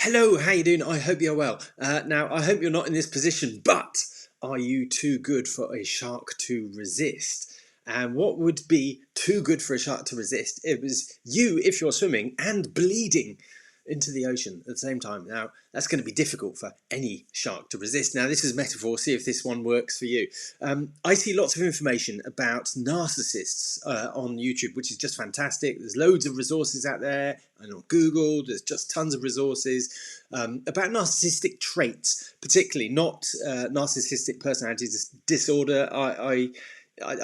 Hello, how you doing? I hope you're well. Now, I hope you're not in this position, but are you too good for a shark to resist? And what would be too good for a shark to resist? It was you if you're swimming and bleeding into the ocean at the same time. Now, that's going to be difficult for any shark to resist. Now, this is metaphor. See if this one works for you. I see lots of information about narcissists on YouTube, which is just fantastic. There's loads of resources out there, and on Google, there's just tons of resources about narcissistic traits, particularly not narcissistic personality disorder. I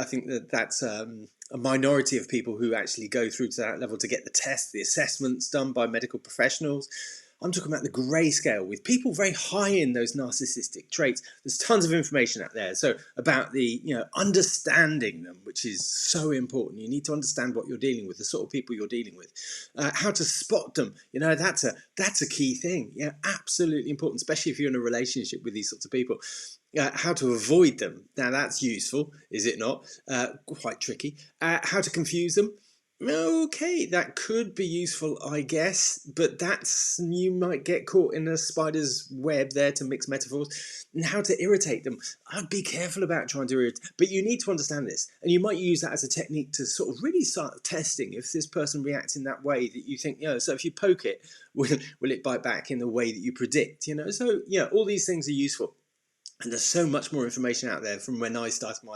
think that's a minority of people who actually go through to that level to get the tests, the assessments done by medical professionals. I'm talking about the grey scale with people very high in those narcissistic traits. There's tons of information out there. So about the, understanding them, which is so important. You need to understand what you're dealing with, the sort of people you're dealing with, how to spot them. That's a key thing. Yeah, absolutely important, especially if you're in a relationship with these sorts of people. How to avoid them. Now that's useful, is it not? Quite tricky. How to confuse them. Okay, that could be useful, I guess, but you might get caught in a spider's web there, to mix metaphors. And how to irritate them. I'd be careful about trying to irritate, but you need to understand this, and you might use that as a technique to sort of really start testing if this person reacts in that way that you think, so if you poke it, will it bite back in the way that you predict, So, all these things are useful. And there's so much more information out there from when I started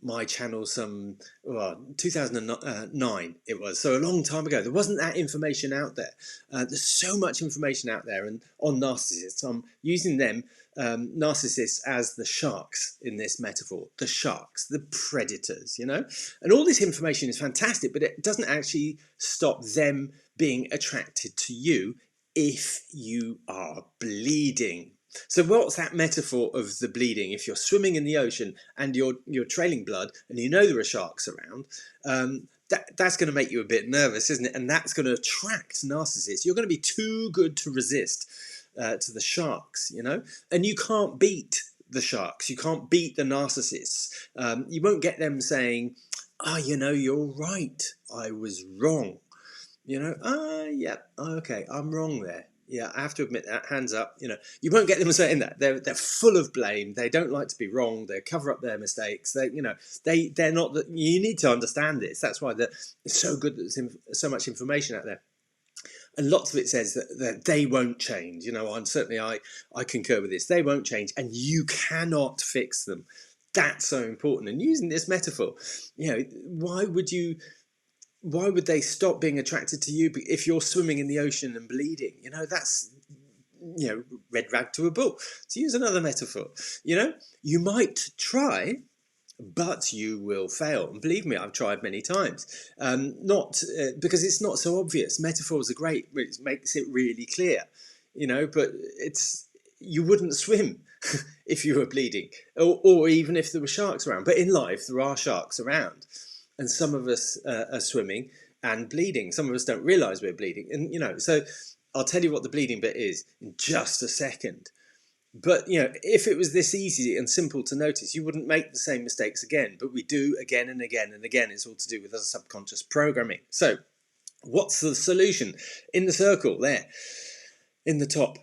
my channel 2009 it was, so a long time ago. There wasn't that information out there. There's so much information out there and on narcissists. I'm using them, narcissists, as the sharks in this metaphor. The sharks, the predators, and all this information is fantastic, but it doesn't actually stop them being attracted to you if you are bleeding. So what's that metaphor of the bleeding? If you're swimming in the ocean and you're trailing blood and there are sharks around, that's going to make you a bit nervous, isn't it? And that's going to attract narcissists. You're going to be too good to resist to the sharks, and you can't beat the sharks. You can't beat the narcissists. You won't get them saying, you're right. I was wrong. Yeah, okay, I'm wrong there. Yeah, I have to admit that. Hands up. You won't get them saying that. They're full of blame. They don't like to be wrong. They cover up their mistakes. They're not. You need to understand this. That's why it's so good that there's so much information out there. And lots of it says that they won't change. I concur with this. They won't change, and you cannot fix them. That's so important. And using this metaphor, why would they stop being attracted to you if you're swimming in the ocean and bleeding? That's, red rag to a bull. To use another metaphor, you might try, but you will fail. And believe me, I've tried many times. Not because it's not so obvious. Metaphors are great. It makes it really clear, but you wouldn't swim if you were bleeding, or even if there were sharks around. But in life, there are sharks around. And some of us are swimming and bleeding. Some of us don't realise we're bleeding. And, so I'll tell you what the bleeding bit is in just a second. But, if it was this easy and simple to notice, you wouldn't make the same mistakes again. But we do again and again and again. It's all to do with our subconscious programming. So what's the solution? In the circle there, in the top.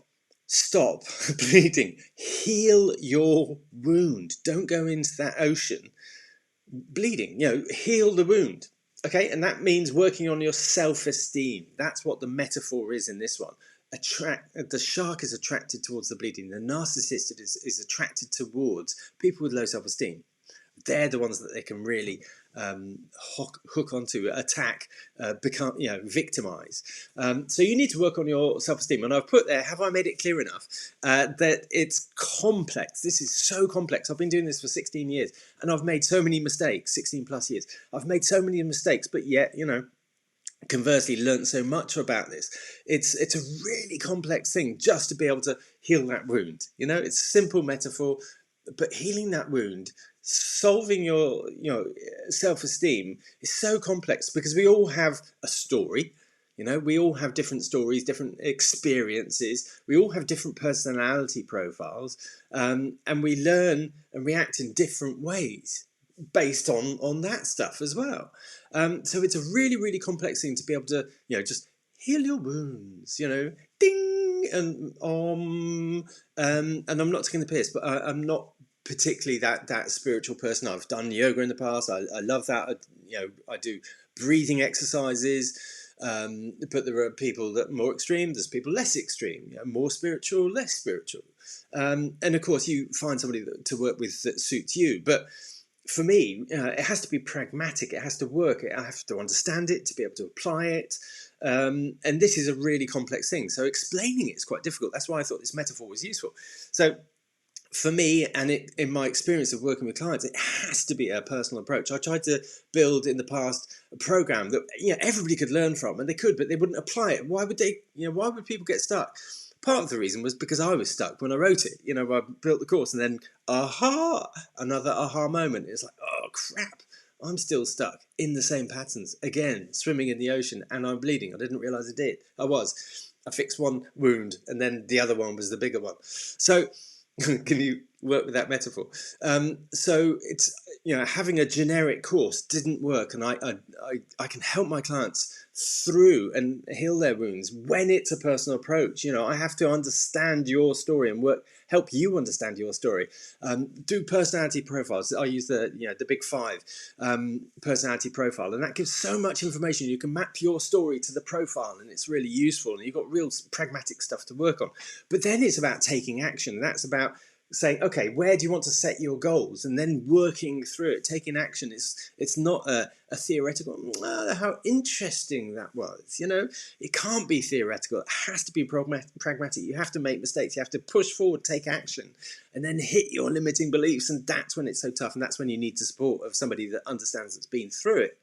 Stop bleeding. Heal your wound. Don't go into that ocean bleeding. Heal the wound. Okay, and that means working on your self-esteem. That's what the metaphor is in this one. The shark is attracted towards the bleeding. The narcissist is attracted towards people with low self-esteem. They're the ones that they can really hook onto, attack, victimize. So you need to work on your self-esteem. And I've put there, have I made it clear enough that it's complex? This is so complex. I've been doing this for 16 years and I've made so many mistakes, 16 plus years. I've made so many mistakes, but yet, conversely learned so much about this. It's a really complex thing just to be able to heal that wound. It's a simple metaphor, but healing that wound, solving your self-esteem is so complex because we all have a story. We all have different stories, different experiences. We all have different personality profiles, and we learn and react in different ways based on that stuff as well. So it's a really, really complex thing to be able to, just heal your wounds, ding, and I'm not taking the piss, but I'm not particularly that spiritual person. I've done yoga in the past. I love that. I do breathing exercises. But there are people that are more extreme. There's people less extreme. More spiritual, less spiritual. And of course, you find somebody to work with that suits you. But for me, it has to be pragmatic. It has to work. I have to understand it to be able to apply it. And this is a really complex thing. So explaining it is quite difficult. That's why I thought this metaphor was useful. So for me, and in my experience of working with clients, it has to be a personal approach. I tried to build in the past a program that everybody could learn from, and they could, but they wouldn't apply it. Why would they? Why would people get stuck? Part of the reason was because I was stuck when I wrote it. I built the course, and then another aha moment. It's like, oh crap, I'm still stuck in the same patterns again, swimming in the ocean, and I'm bleeding. I didn't realize I did. I fixed one wound, and then the other one was the bigger one. So. Can you work with that metaphor? So it's having a generic course didn't work, and I can help my clients through and heal their wounds when it's a personal approach. I have to understand your story and help you understand your story. Do personality profiles. I use the big 5 personality profile, and that gives so much information. You can map your story to the profile, and it's really useful, and you've got real pragmatic stuff to work on. But then it's about taking action. That's about saying, okay, where do you want to set your goals, and then working through it, taking action. It's not a theoretical, how interesting that was. It can't be theoretical. It has to be pragmatic. You have to make mistakes. You have to push forward, take action, and then hit your limiting beliefs. And that's when it's so tough, and that's when you need the support of somebody that understands, that's been through it.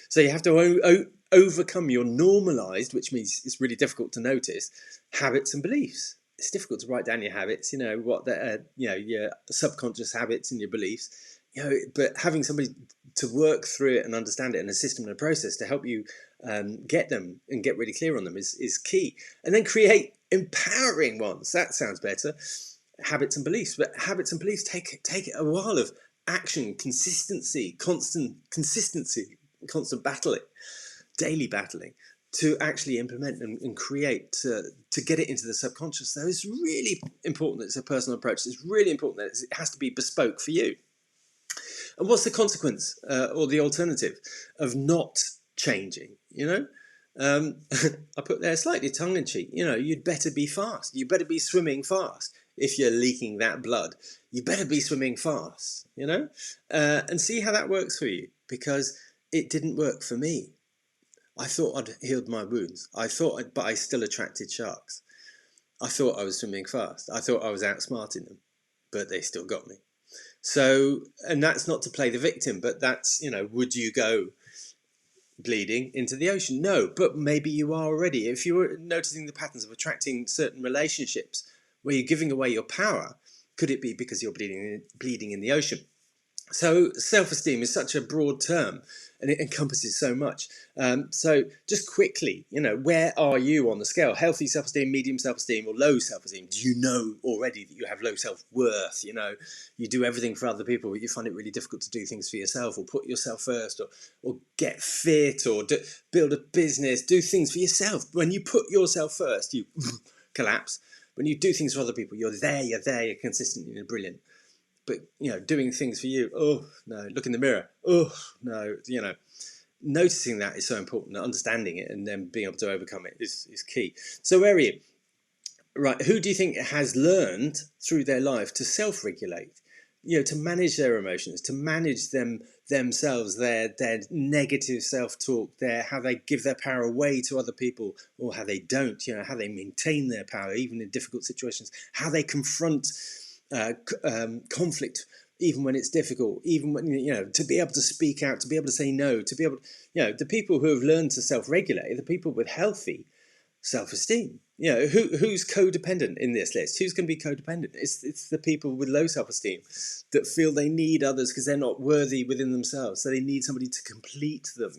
So you have to overcome your normalized, which means it's really difficult to notice, habits and beliefs. It's difficult to write down your habits, your subconscious habits and your beliefs, but having somebody to work through it and understand it, and a system and a process to help you get them and get really clear on them is key. And then create empowering ones. That sounds better. Habits and beliefs, but habits and beliefs take a while of action, constant battling, daily battling, to actually implement and create, to get it into the subconscious. So it's really important that it's a personal approach. It's really important that it has to be bespoke for you. And what's the consequence or the alternative of not changing? I put there slightly tongue-in-cheek, you'd better be fast. You better be swimming fast. If you're leaking that blood, you better be swimming fast, and see how that works for you, because it didn't work for me. I thought I'd healed my wounds. But I still attracted sharks. I thought I was swimming fast. I thought I was outsmarting them, but they still got me. So, and that's not to play the victim, but that's, would you go bleeding into the ocean? No, but maybe you are already. If you're noticing the patterns of attracting certain relationships where you're giving away your power, could it be because you're bleeding in the ocean? So self-esteem is such a broad term, and it encompasses so much. So just quickly, where are you on the scale? Healthy self-esteem, medium self-esteem, or low self-esteem? Do you know already that you have low self-worth? You do everything for other people, but you find it really difficult to do things for yourself, or put yourself first, or get fit, or build a business, do things for yourself. When you put yourself first, you collapse. When you do things for other people, you're there, you're consistent, you're brilliant. But, doing things for you, oh, no, look in the mirror, oh, no, noticing that is so important. Understanding it and then being able to overcome it is key. So where are you? Right, who do you think has learned through their life to self-regulate, to manage their emotions, to manage themselves, their negative self-talk, how they give their power away to other people, or how they don't, how they maintain their power, even in difficult situations, how they confront conflict even when it's difficult, even when to be able to speak out, to be able to say no, to be able the people who have learned to self-regulate are the people with healthy self-esteem. Who's codependent in this list? Who's going to be codependent? It's the people with low self-esteem that feel they need others because they're not worthy within themselves, so they need somebody to complete them,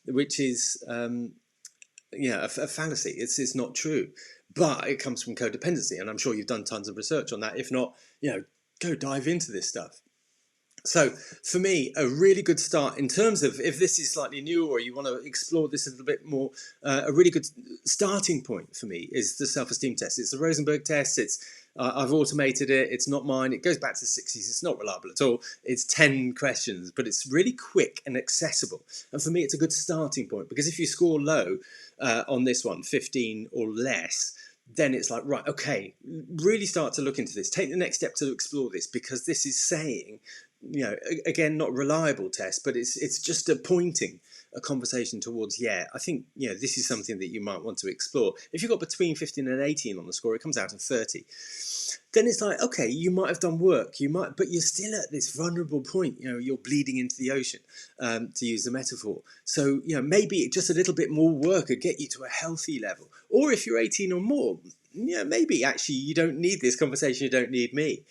which is a fallacy. It's not true. But it comes from codependency, and I'm sure you've done tons of research on that. If not, go dive into this stuff. So for me, a really good start in terms of if this is slightly new or you want to explore this a little bit more, a really good starting point for me is the self-esteem test. It's the Rosenberg test. I've automated it. It's not mine. It goes back to the 60s. It's not reliable at all. It's 10 questions, but it's really quick and accessible. And for me, it's a good starting point because if you score low on this one, 15 or less, then it's like, right, okay, really start to look into this. Take the next step to explore this because this is saying, again, not reliable test, but it's just pointing a conversation towards, I think, this is something that you might want to explore. If you've got between 15 and 18 on the score, it comes out at 30. Then it's like, okay, you might have done work, but you're still at this vulnerable point. You're bleeding into the ocean, to use the metaphor. So, maybe just a little bit more work would get you to a healthy level. Or if you're 18 or more, maybe actually you don't need this conversation, you don't need me.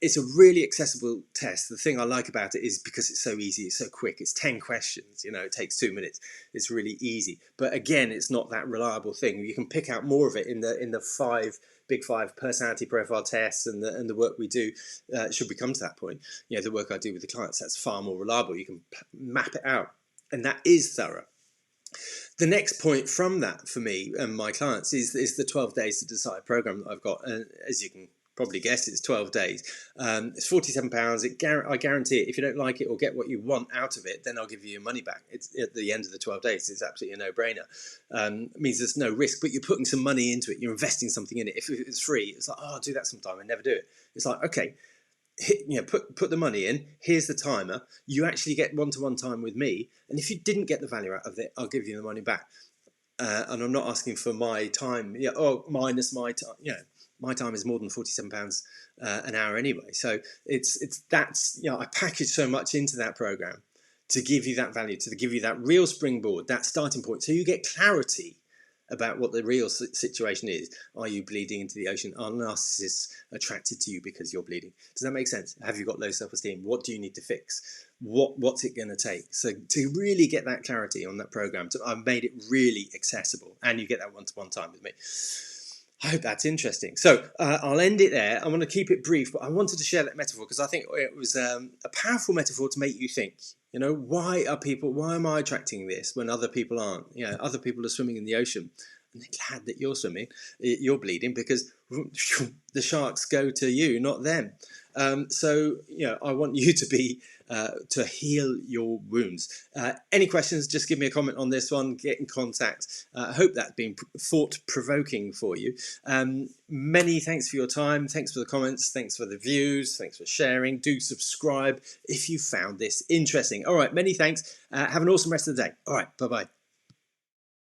It's a really accessible test. The thing I like about it is because it's so easy, it's so quick. It's 10 questions, it takes 2 minutes. It's really easy. But again, it's not that reliable thing. You can pick out more of it in the big five personality profile tests and the work we do, should we come to that point. The work I do with the clients, that's far more reliable. You can map it out, and that is thorough. The next point from that for me and my clients is the 12 days to decide program that I've got. And as you can probably guess, it's 12 days. It's £47. I guarantee it. If you don't like it or get what you want out of it, then I'll give you your money back. It's at the end of the 12 days. It's absolutely a no-brainer. It means there's no risk, but you're putting some money into it. You're investing something in it. If it's free, it's like, I'll do that sometime. I never do it. It's like, okay, put the money in. Here's the timer. You actually get one-to-one time with me, and if you didn't get the value out of it, I'll give you the money back. And I'm not asking for my time. Minus my time. My time is more than £47 an hour anyway. So I package so much into that program to give you that value, to give you that real springboard, that starting point, so you get clarity about what the real situation is. Are you bleeding into the ocean? Are narcissists attracted to you because you're bleeding? Does that make sense? Have you got low self-esteem? What do you need to fix? What's it going to take? So to really get that clarity on that program, I've made it really accessible, and you get that one-to-one time with me. I hope that's interesting. So I'll end it there. I want to keep it brief, but I wanted to share that metaphor because I think it was a powerful metaphor to make you think. Why am I attracting this when other people aren't? Other people are swimming in the ocean, and they're glad that you're swimming, you're bleeding, because the sharks go to you, not them. So I want you to be to heal your wounds. Any questions, just give me a comment on this one, get in contact. I hope that's been thought-provoking for you. Many thanks for your time, thanks for the comments, thanks for the views, thanks for sharing. Do subscribe if you found this interesting. All right, many thanks. Have an awesome rest of the day. All right, bye-bye.